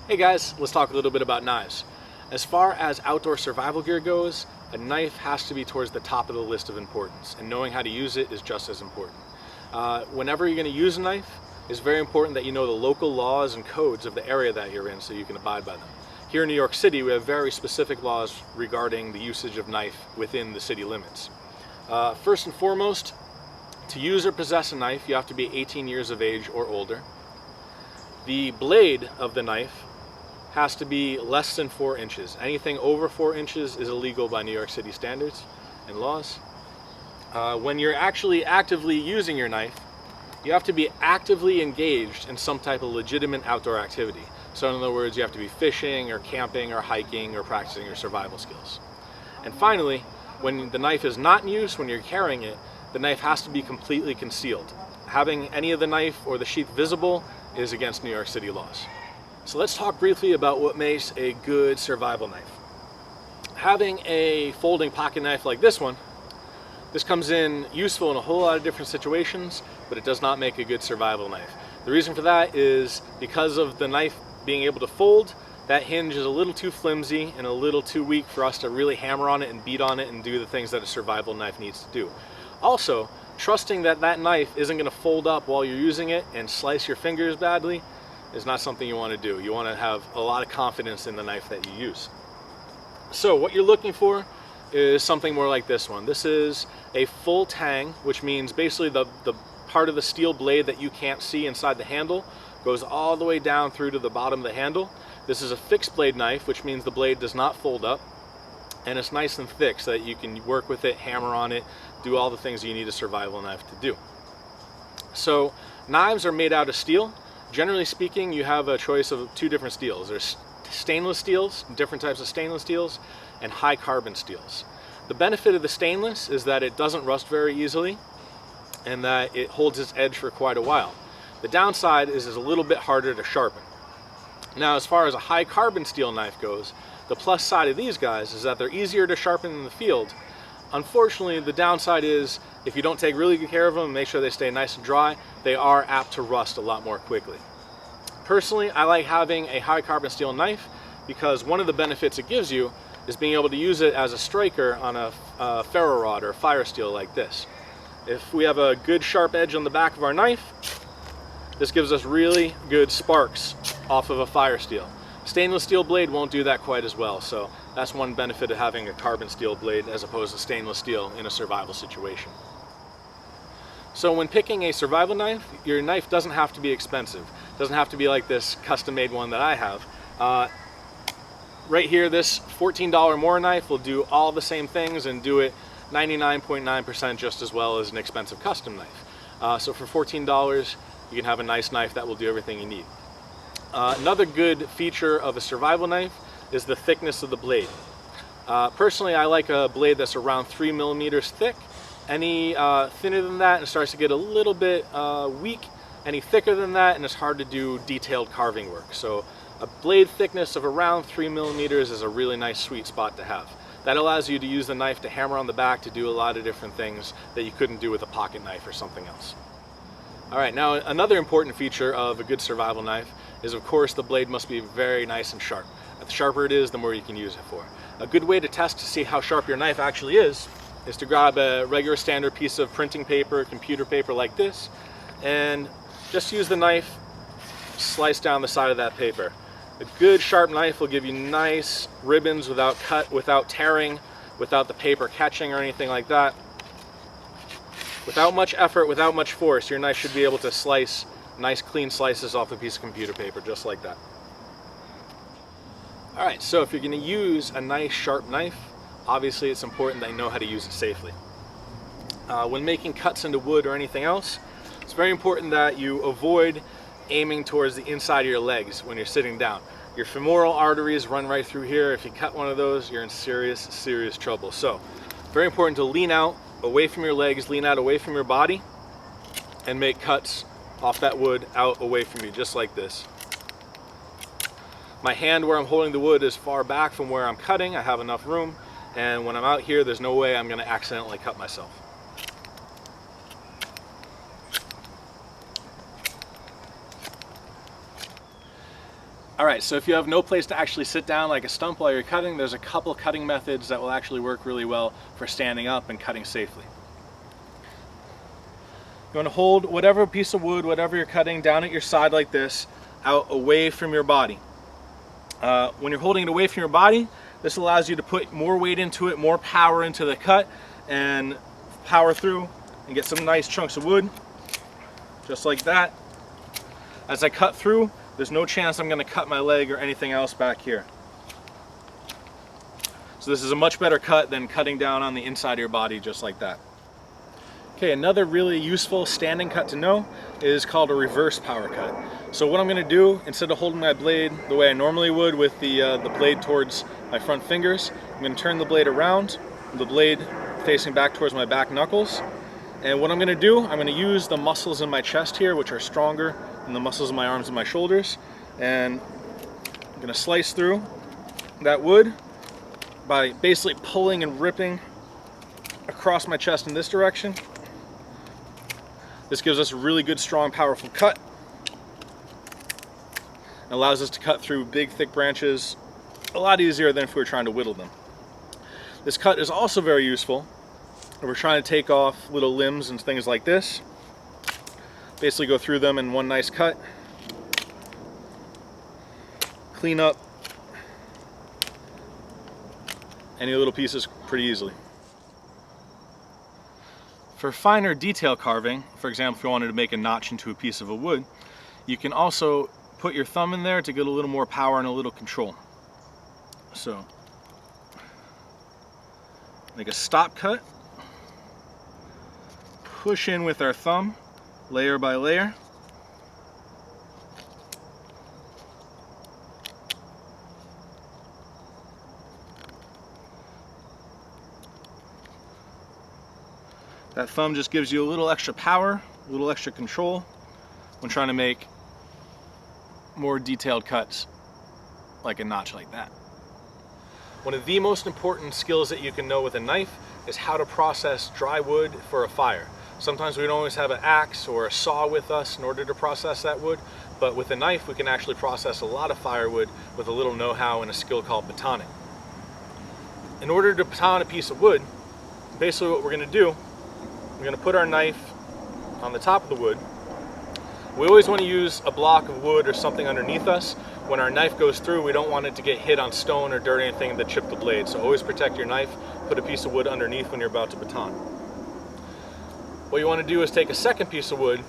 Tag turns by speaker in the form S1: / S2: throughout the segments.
S1: Hey guys, let's talk a little bit about knives. As far as outdoor survival gear goes, a knife has to be towards the top of the list of importance, and knowing how to use it is just as important. Whenever you're going to use a knife, it's very important that you know the local laws and codes of the area that you're in so you can abide by them. Here in New York City, we have very specific laws regarding the usage of knife within the city limits. First and foremost, to use or possess a knife, you have to be 18 years of age or older. The blade of the knife has to be less than 4 inches. Anything over 4 inches is illegal by New York City standards and laws. When you're actually actively using your knife, you have to be actively engaged in some type of legitimate outdoor activity. So in other words, you have to be fishing or camping or hiking or practicing your survival skills. And finally, when the knife is not in use, when you're carrying it, the knife has to be completely concealed. Having any of the knife or the sheath visible is against New York City laws. So let's talk briefly about what makes a good survival knife. Having a folding pocket knife like this one, this comes in useful in a whole lot of different situations, but it does not make a good survival knife. The reason for that is because of the knife being able to fold, that hinge is a little too flimsy and a little too weak for us to really hammer on it and beat on it and do the things that a survival knife needs to do. Also, trusting that that knife isn't going to fold up while you're using it and slice your fingers badly is not something you want to do. You want to have a lot of confidence in the knife that you use. So what you're looking for is something more like this one. This is a full tang, which means basically the part of the steel blade that you can't see inside the handle goes all the way down through to the bottom of the handle. This is a fixed blade knife, which means the blade does not fold up, and it's nice and thick so that you can work with it, hammer on it, do all the things you need a survival knife to do. So knives are made out of steel. Generally speaking, you have a choice of 2 different steels. There's stainless steels, different types of stainless steels, and high carbon steels. The benefit of the stainless is that it doesn't rust very easily and that it holds its edge for quite a while. The downside is it's a little bit harder to sharpen. Now, as far as a high carbon steel knife goes, the plus side of these guys is that they're easier to sharpen in the field. Unfortunately, the downside is if you don't take really good care of them and make sure they stay nice and dry, they are apt to rust a lot more quickly. Personally, I like having a high carbon steel knife because one of the benefits it gives you is being able to use it as a striker on a ferro rod or fire steel like this. If we have a good sharp edge on the back of our knife, this gives us really good sparks off of a fire steel. Stainless steel blade won't do that quite as well, so that's one benefit of having a carbon steel blade as opposed to stainless steel in a survival situation. So when picking a survival knife, your knife doesn't have to be expensive. It doesn't have to be like this custom-made one that I have. Right here, this $14 more knife will do all the same things and do it 99.9% just as well as an expensive custom knife. So for $14, you can have a nice knife that will do everything you need. Another good feature of a survival knife is the thickness of the blade. Personally, I like a blade that's around 3 millimeters thick. Any thinner than that, it starts to get a little bit weak. Any thicker than that, and it's hard to do detailed carving work. So a blade thickness of around 3 millimeters is a really nice sweet spot to have. That allows you to use the knife to hammer on the back to do a lot of different things that you couldn't do with a pocket knife or something else. Alright, now another important feature of a good survival knife is, of course, the blade must be very nice and sharp. The sharper it is, the more you can use it for. A good way to test to see how sharp your knife actually is to grab a regular standard piece of printing paper, computer paper like this, and just use the knife, slice down the side of that paper. A good sharp knife will give you nice ribbons without cut, without tearing, without the paper catching or anything like that. Without much effort, without much force, your knife should be able to slice nice clean slices off a piece of computer paper just like that. Alright, so if you're going to use a nice sharp knife, obviously it's important that you know how to use it safely. When making cuts into wood or anything else, it's very important that you avoid aiming towards the inside of your legs when you're sitting down. Your femoral arteries run right through here. If you cut one of those, you're in serious trouble. So, very important to lean out away from your legs, lean out away from your body, and make cuts off that wood out away from you, just like this. My hand where I'm holding the wood is far back from where I'm cutting. I have enough room, and when I'm out here, there's no way I'm going to accidentally cut myself. All right, so if you have no place to actually sit down like a stump while you're cutting, there's a couple cutting methods that will actually work really well for standing up and cutting safely. You want to hold whatever piece of wood, whatever you're cutting, down at your side like this, out away from your body. When you're holding it away from your body, this allows you to put more weight into it, more power into the cut, and power through and get some nice chunks of wood, just like that. As I cut through, there's no chance I'm going to cut my leg or anything else back here. So this is a much better cut than cutting down on the inside of your body just like that. Okay, another really useful standing cut to know is called a reverse power cut. So what I'm going to do, instead of holding my blade the way I normally would with the blade towards my front fingers, I'm going to turn the blade around, the blade facing back towards my back knuckles. And what I'm going to do, I'm going to use the muscles in my chest here, which are stronger than the muscles in my arms and my shoulders. And I'm going to slice through that wood by basically pulling and ripping across my chest in this direction. This gives us a really good, strong, powerful cut. It allows us to cut through big, thick branches a lot easier than if we were trying to whittle them. This cut is also very useful if we're trying to take off little limbs and things like this. Basically go through them in one nice cut. Clean up any little pieces pretty easily. For finer detail carving, for example, if you wanted to make a notch into a piece of a wood, you can also put your thumb in there to get a little more power and a little control. So, make a stop cut, push in with our thumb, layer by layer. That thumb just gives you a little extra power, a little extra control when trying to make more detailed cuts like a notch like that. One of the most important skills that you can know with a knife is how to process dry wood for a fire. Sometimes we don't always have an axe or a saw with us in order to process that wood, but with a knife we can actually process a lot of firewood with a little know-how and a skill called batoning. In order to baton a piece of wood, basically what we're going to do, we're going to put our knife on the top of the wood. We always want to use a block of wood or something underneath us. When our knife goes through, we don't want it to get hit on stone or dirt or anything that chip the blade. So always protect your knife, put a piece of wood underneath when you're about to baton. What you want to do is take a second piece of wood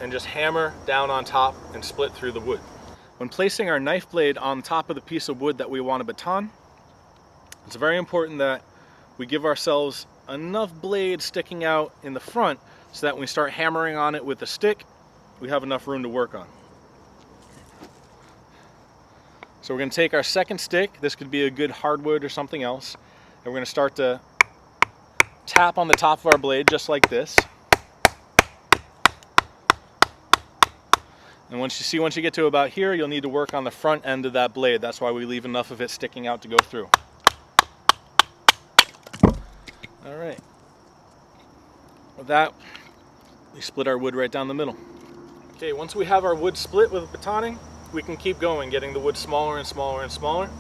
S1: and just hammer down on top and split through the wood. When placing our knife blade on top of the piece of wood that we want to baton, it's very important that we give ourselves enough blade sticking out in the front so that when we start hammering on it with a stick, we have enough room to work on. So we're going to take our second stick, this could be a good hardwood or something else, and we're going to start to tap on the top of our blade just like this. And once you get to about here, you'll need to work on the front end of that blade. That's why we leave enough of it sticking out to go through. All right. With that, we split our wood right down the middle. Okay, once we have our wood split with batoning, we can keep going, getting the wood smaller and smaller and smaller.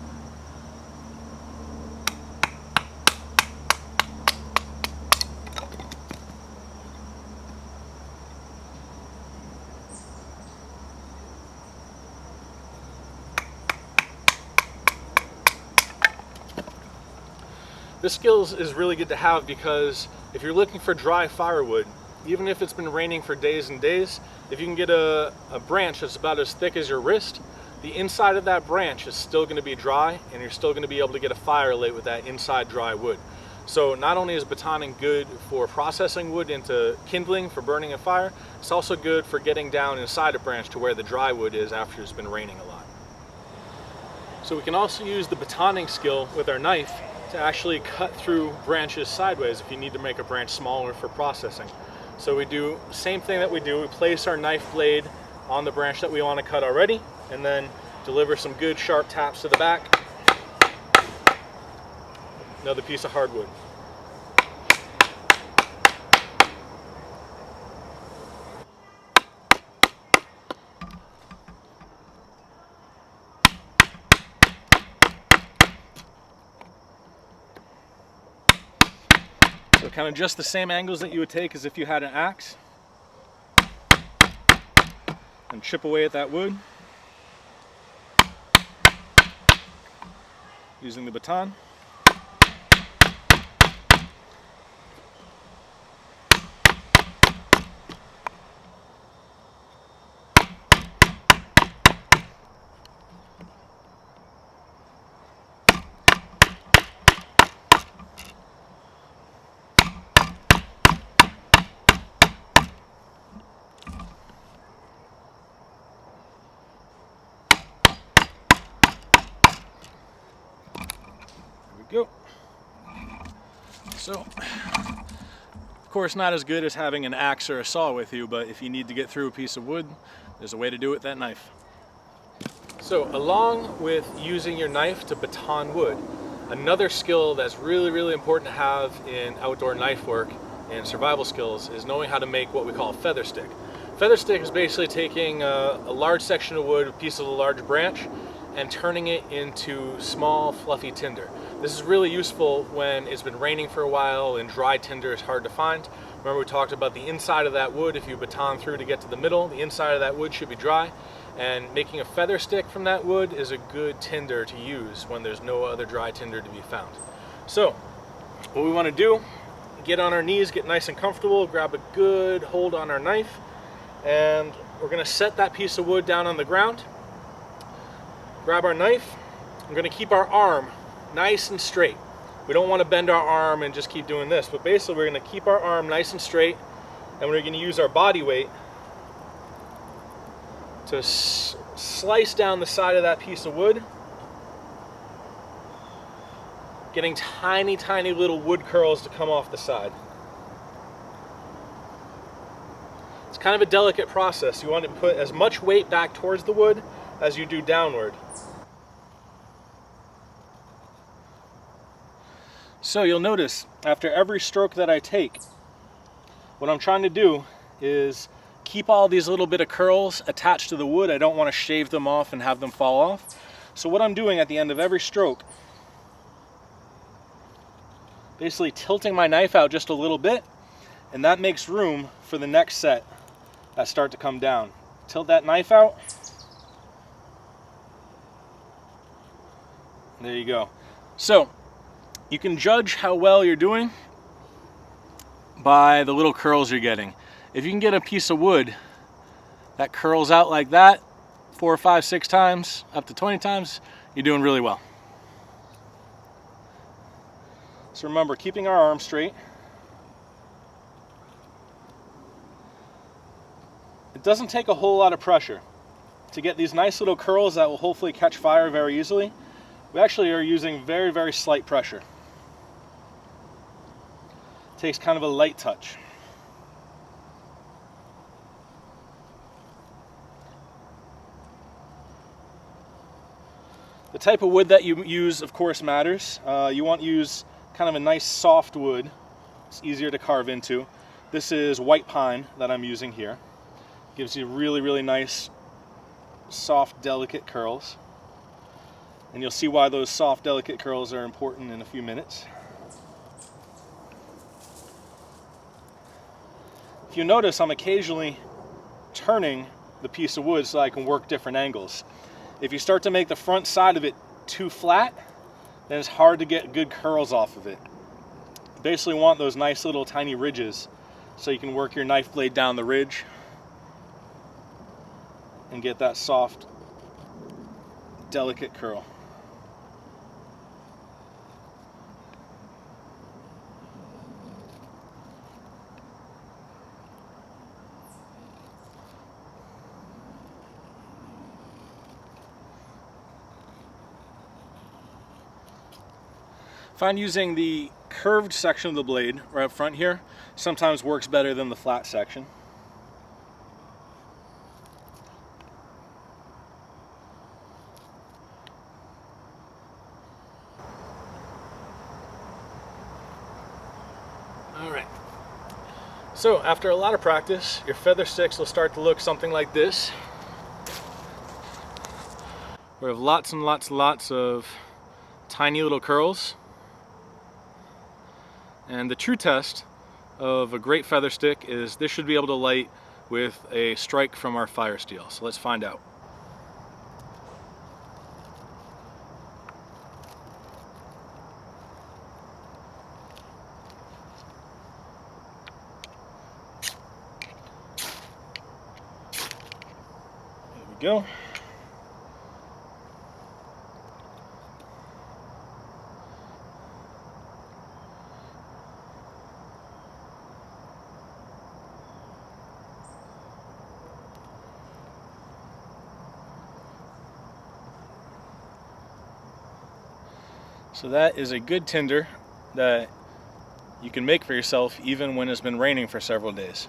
S1: This skill is really good to have because if you're looking for dry firewood, even if it's been raining for days and days, if you can get a branch that's about as thick as your wrist, the inside of that branch is still going to be dry and you're still going to be able to get a fire lit with that inside dry wood. So not only is batoning good for processing wood into kindling for burning a fire, it's also good for getting down inside a branch to where the dry wood is after it's been raining a lot. So we can also use the batoning skill with our knife to actually cut through branches sideways if you need to make a branch smaller for processing. So we do the same thing that we do. We place our knife blade on the branch that we want to cut already, and then deliver some good sharp taps to the back. Another piece of hardwood. Kind of just the same angles that you would take as if you had an axe. And chip away at that wood using the baton. Go. So, of course, not as good as having an axe or a saw with you, but if you need to get through a piece of wood, there's a way to do it with that knife. So, along with using your knife to baton wood, another skill that's really important to have in outdoor knife work and survival skills is knowing how to make what we call a feather stick. Feather stick is basically taking a large section of wood, a piece of a large branch, and turning it into small fluffy tinder. This is really useful when it's been raining for a while and dry tinder is hard to find. Remember, we talked about the inside of that wood. If you baton through to get to the middle, the inside of that wood should be dry, and making a feather stick from that wood is a good tinder to use when there's no other dry tinder to be found. So what we want to do, get on our knees, get nice and comfortable, grab a good hold on our knife, and we're going to set that piece of wood down on the ground. Grab our knife. I'm going to keep our arm nice and straight. We don't want to bend our arm and just keep doing this, but basically we're going to keep our arm nice and straight, and we're going to use our body weight to slice down the side of that piece of wood, getting tiny little wood curls to come off the side. It's kind of a delicate process. You want to put as much weight back towards the wood as you do downward. So you'll notice after every stroke that I take, what I'm trying to do is keep all these little bit of curls attached to the wood. I don't want to shave them off and have them fall off. So what I'm doing at the end of every stroke, basically tilting my knife out just a little bit, and that makes room for the next set that start to come down. Tilt that knife out. There you go. So you can judge how well you're doing by the little curls you're getting. If you can get a piece of wood that curls out like that 4, 5, 6 times, up to 20 times, you're doing really well. So remember, keeping our arm straight. It doesn't take a whole lot of pressure to get these nice little curls that will hopefully catch fire very easily. We actually are using very slight pressure. It takes kind of a light touch. The type of wood that you use, of course, matters. You want to use kind of a nice soft wood. It's easier to carve into. This is white pine that I'm using here. Gives you really nice, soft, delicate curls. And you'll see why those soft, delicate curls are important in a few minutes. If you notice, I'm occasionally turning the piece of wood so I can work different angles. If you start to make the front side of it too flat, then it's hard to get good curls off of it. You basically want those nice little tiny ridges so you can work your knife blade down the ridge and get that soft, delicate curl. I find using the curved section of the blade right up front here sometimes works better than the flat section. Alright, so after a lot of practice, your feather sticks will start to look something like this. We have lots and lots of tiny little curls. And the true test of a great feather stick is this should be able to light with a strike from our fire steel. So let's find out. There we go. So that is a good tinder that you can make for yourself even when it's been raining for several days.